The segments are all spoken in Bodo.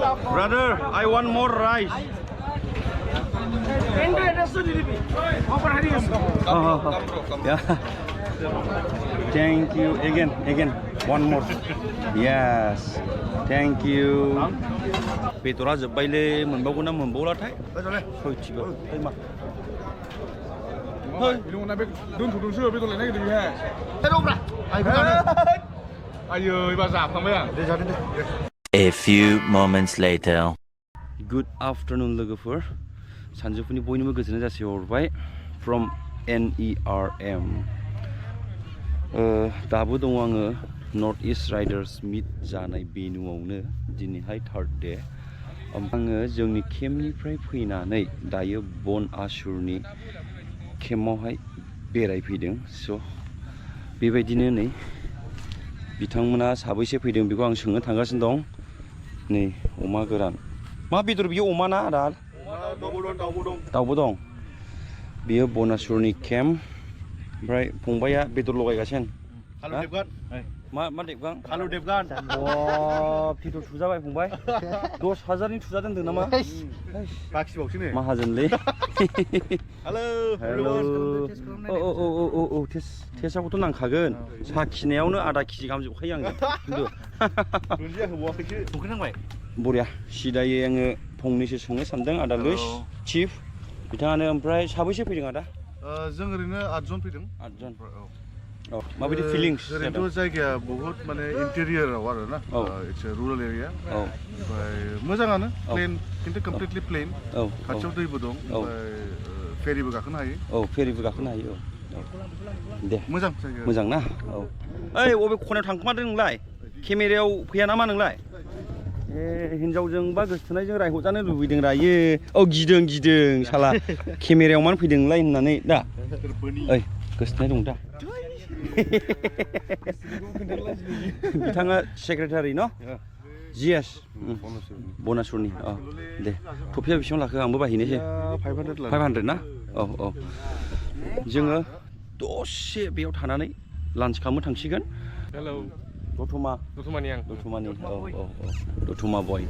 Brother, I want more rice. Yeah. Thank you. Again. One more. Yes. Thank you. Bedora जोब्बायलै मोनबावगोन ना मोनबावलाथाय सयथिबो दैमा Thôi, bê đun sữa bê tôi lấy cái gì hả? Thế đâu ra? Ai biết ai ơi, bà giảm không vậy? Đi ra đi. A few moments later. Good afternoon, लोगोफोर. सानजौफुनि बयनिबो गोजोननाय जासिहरबाय from NERM. दाबो दङ आङो नर्थ इस्ट राइडार्स मिट जानाय बेनुआवनो दिनैहाय थार्ड डे आङो जोंनि केम्पनिफ्राय फैनानै दायो बन आसुरनि केम्पआवहाय बेरायफैदों स' बेबायदिनो नै बिथांमोना साबैसे फैदों बेखौ आं सोंनो थांगासिनो दं नै अमा गोरान मा बेदर बियो अमा ना आदा दाउबो दं बियो बनासुरनि केम्प ओमफ्राय फंबाया बेदर लगायगासिनो मा देबगां खालु देबगान बेदर थुजाबाय फंबाय 10,000नि थुजादों होनदों नामा बाखिबावसो माहाजोनलै हेलौ औ टेस्टआखौथ' नांखागोन साखिनायावनो आधा केजि गाहाम जोबखायो आङो खिन्थु दुन्दिया होबावाखैसो संख्रि नांबाय बरिया सिदायै आङो फंनैसो सोंनो सानदों आदा लुइस चिफ बिथाङानो ओमफ्राय साबैसे फैदों आदा जों ओरैनो 8 जन फैदों 8 जन औ माबायदि फिलिंस ओरैनोथ' जायगाया बहुत माने इन्टेरियराव आरो ना इट्स रुराल एरिया औ ओमफ्राय मोजाङानो प्लेन खिन्थु कमप्लिटलि प्लेन खाथियाव दैबो दं ओमफ्राय फेरिबो गाखोनो हायो फेरिबो गाखोनो हायो दे मोजां जायगाया मोजां ना औ ओइ अबे खनायाव थांखोमादों नोंलाय केमेरायाव फैया नामा नोंलाय हिन्जावजोंबा गोसथोनायजों रायहरजानो लुबैदों रायो औ गिदों साला केमेरायाव मानो फैदों नोंलाय होननानै दा ओइ गोसथोनाय दं दा बिथाङा सेक्रेटारि न जिएस बनासुरनि दे टफिया बेसेबां लाखो आंबो बायहैनोसै 500 ना औ जोङो दसे बेयाव थानानै लान्च खालामनो थांसिगोन हेलौ दतमानि औ दतमा बय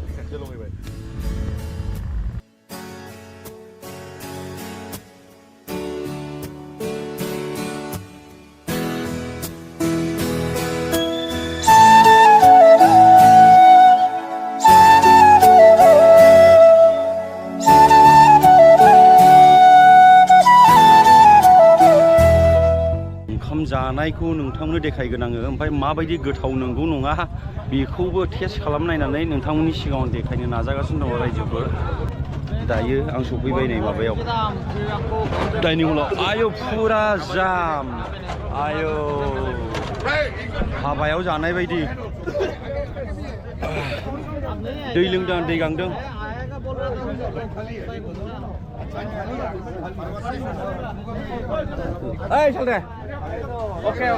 जानायखौ नोंथांनो देखायगोन आङो ओमफ्राय माबायदि गोथाव नंगौ नङा बेखौबो टेस्ट खालामनायनानै नोंथांमोननि सिगाङाव देखायनो नाजागासिनो दङ रायजोफोर दायो आं सफैबाय नै माबायाव डाइनिं हलाव आयौ फुरा जाम आयौ हाबायाव जानाय बायदि दै लोंदों दै गांदों ओइ सालदे Okay.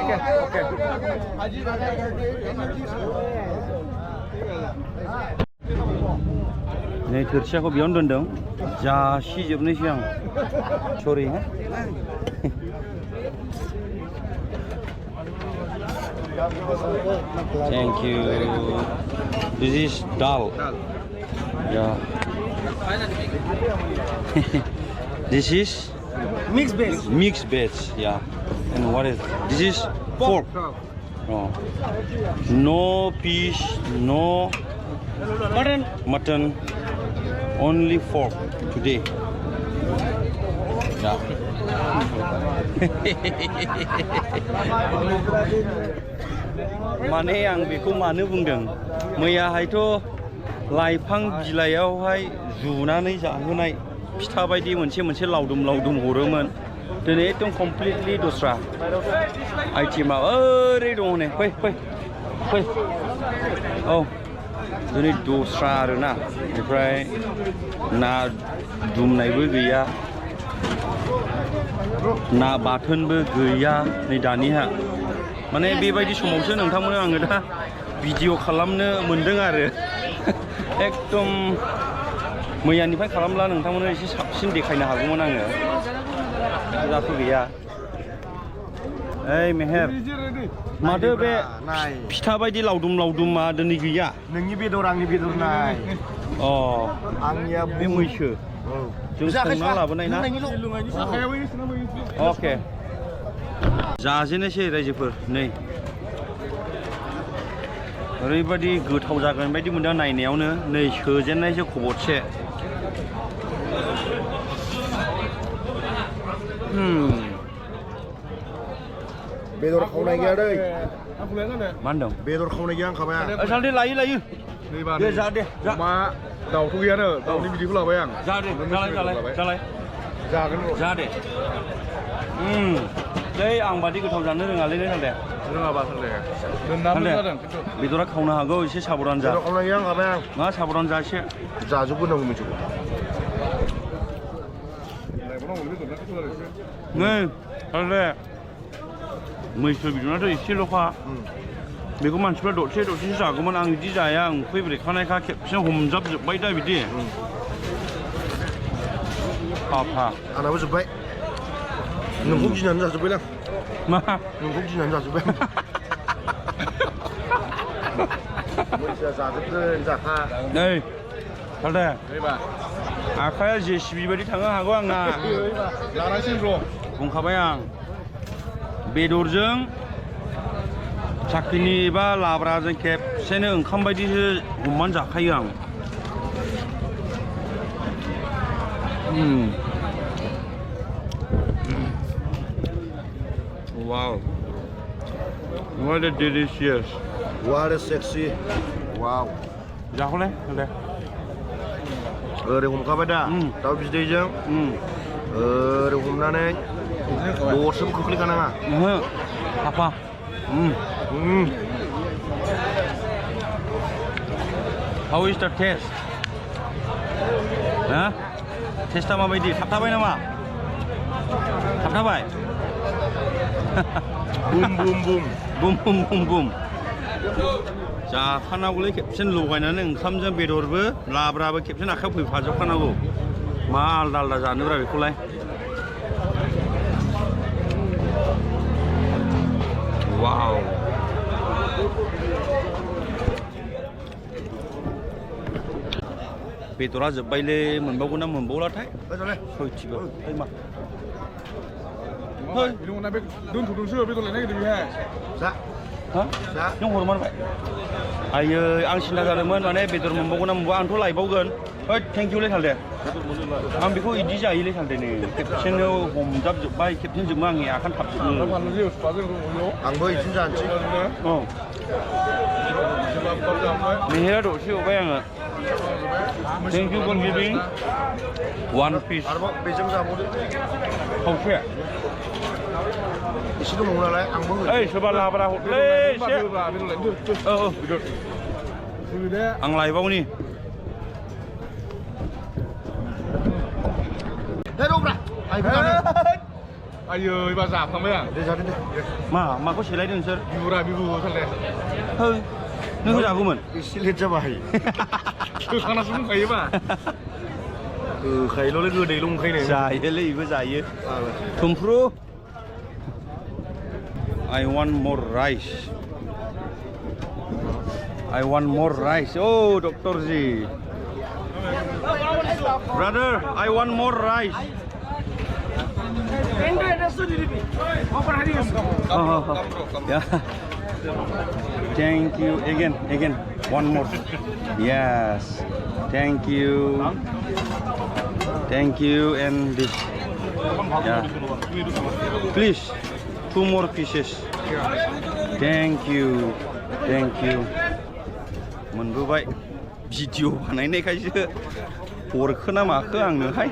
नै थोरसियाखौ बेयावनो दोनदों जासिजोबनोसै आं सरि हा Thank you. This is dal. Yeah. This is mixed veg. Yeah. And what is this? Is pork. Oh. No fish, no mutton, only pork today. Yeah. माने आं बेखौ मानो बुंदों मैयाहायथ' लाइफां बिलाइयावहाय जुनानै जाहोनाय फिथा बायदि मोनसे लावदुम हरोमोन दिनै एकदम कमप्लिटलि दस्रा आइटेमा ओरै दङ नै फै औ दिनै दस्रा आरोना ओमफ्राय ना दुमनायबो गैया ना बाथोनबो गैया नै दानिहा माने बेबायदि समावसो नोंथांमोननो आङो दा भिडिअ खालामनो मोन्दों आरो एकदम मैयानिफ्राय खालामब्ला नोंथांमोननो एसे साबसिन देखायनो हागौमोन आङो दाथ' गैया ओइ मेहेर माथो बे फिथा बायदि लावदुमा दिनै गैया नोंनि बेदर आंनि बेदर नाय अ आंनिया बे मैसो जों संना लाबोनाय ना अके जाजेननोसै रायजोफोर नै ओरैबायदि गोथाव जागोन बायदि मोनदों नायनायावनो नै सोजेननायसो खबरसे बेदर खावनाय गैया दै मा होनदों बेदर खावनाय गैया होनखाबाय आं सालथे लायो दे जा दे जा मा दाउथ' गैयानो दाउनि बिदिखौ लाबाय आं जा दे जालाय जागोन जा दे दै आं बादि गोथाव जानो रोङालै नों सालथे रोङाबा सालथे दोननानै जादों बेदरा खावनो हागौ एसे साबधान जा बेदर खावनाय गैया होनखाबाय आं मा साबधान जा एसे जाजोबगोन आं मिथिगौ नै सालथे मैसो बिदुनाथ' एसेल'खा बेखौ मानसिफ्रा दरसेसो जागौमोन आं बिदि जाया आं फैब्रेखानायखा खेबसेनो हमजाबजोब्बाय दा बिदि पापा आंनाबो जोब्बाय नोंखौ गिनानै जाजोब्बायलां मा नोंखौ गिनानै जाजोब्बाय मैसोआ जाजोबगोन जाखा नै सालथे आखाया JCB बायदि थांनो हागौ आंना लानांसिगोन र' बुंखाबाय आं बेदरजों साखिनि एबा लाब्राजों खेबसेनो ओंखाम बायदिसो हमनानै जाखायो आं Wow, what a delicious. What a sexy. Wow. जाखौलाय दे ओरै हमखाबाय दा दाउ बिदैजों ओरै हमनानै दरसेबो खोख्लैखानाङा ओहो पापा How is the taste? Ha? Taste माबायदि थाबथाबाय नामा? थाबथाबाय? बुम बुम बुम बुम बुम बुम बुम जाखानांगौलै खेबसेनो लगायनानै ओंखामजों बेदरबो लाब्राबो खेबसेनो आखायाव फैफाजोबखानांगौ मा आलदा आलदा जानोब्रा बेखौलाय वाव बेदरा जोब्बायलै मोनबावगोन ना मोनबावलाथाय सयथिबो मा बिदिनो बे दोनथ'दोंसो बेदर लायनो नागिरदों बेहाय जा हा नों हरमारबाय आयै आं सिन्था जादोंमोन माने बेदर मोनबावगोन ना मोनबावा आंथ' लायबावगोन ओइ थेंकिउलै सालथे आं बेखौ इदि जायोलै सालथे नै खेबसेनो हमजाबजोब्बाय खेबसेनो जोबो आंनि आखान थाबजोबो आंबो बिदिनो जानोसै औ मेहेरा दरसे हरबाय आङो थेंक इउ फर गिभिं वान पिस आरोबाव बेजों जाबावदो खावसे एसे दंबावो नालाय आंबो ओइ सोरबा लाब्रा हरलै एसे औ आं लायबावनि आयै बा जाफ्लांबाय आं दे जादो दे माखौ सेलायदों नोंसोर बिबु सालथे है नों होजागौमोन एसे लेट जाबाय होखांनासो बुंखायोबा होखायोल'लै गोदैल' ओंखायनो जायोलै बेबो जायो थुमफ्रु I want more rice. Oh, Dr. Ji. Brother, I want more rice. Yeah. Thank you. Again. One more. Yes. Thank you. And this. Yeah. Please. 2 more pieces. Thank you. मोनबोबाय भिडिअ बानायनायखायसो हरखो ना माखो आंनोहाय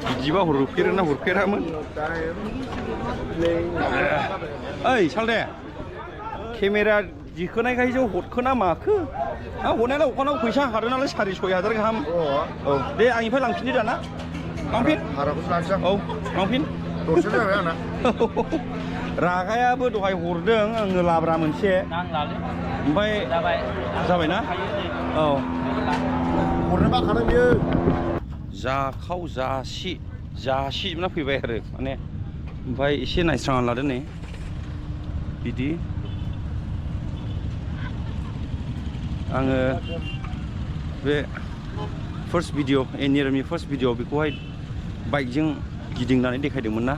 बिदिबा हरफेरोना हरफेरामोन ओइ सालथे केमेरा दिखोनायखायसो हरखो ना माखो आं हरनायालाय अखानाव फैसा हादों नालाय 6,500 गाहाम औ दे आंनिफ्राय लांफिनदो दाना लांफिन भाराखौसो लानोसै आं औ लांफिन दरसे जाबाय आंना रागायाबो दहाय हरदों आङो लाब्रा मोनसे ओमफ्राय जाबायना औ हरनो बाखादों बियो जाखाव जासिजोबना फैबाय आरो माने ओमफ्राय एसे नायस्रांना लादो नै बिदि आङो बे फार्स्ट भिडिअ एनिरमनि फार्स्ट भिडिअ बेखौहाय बाइकजों गिदिंनानै देखायदोंमोन ना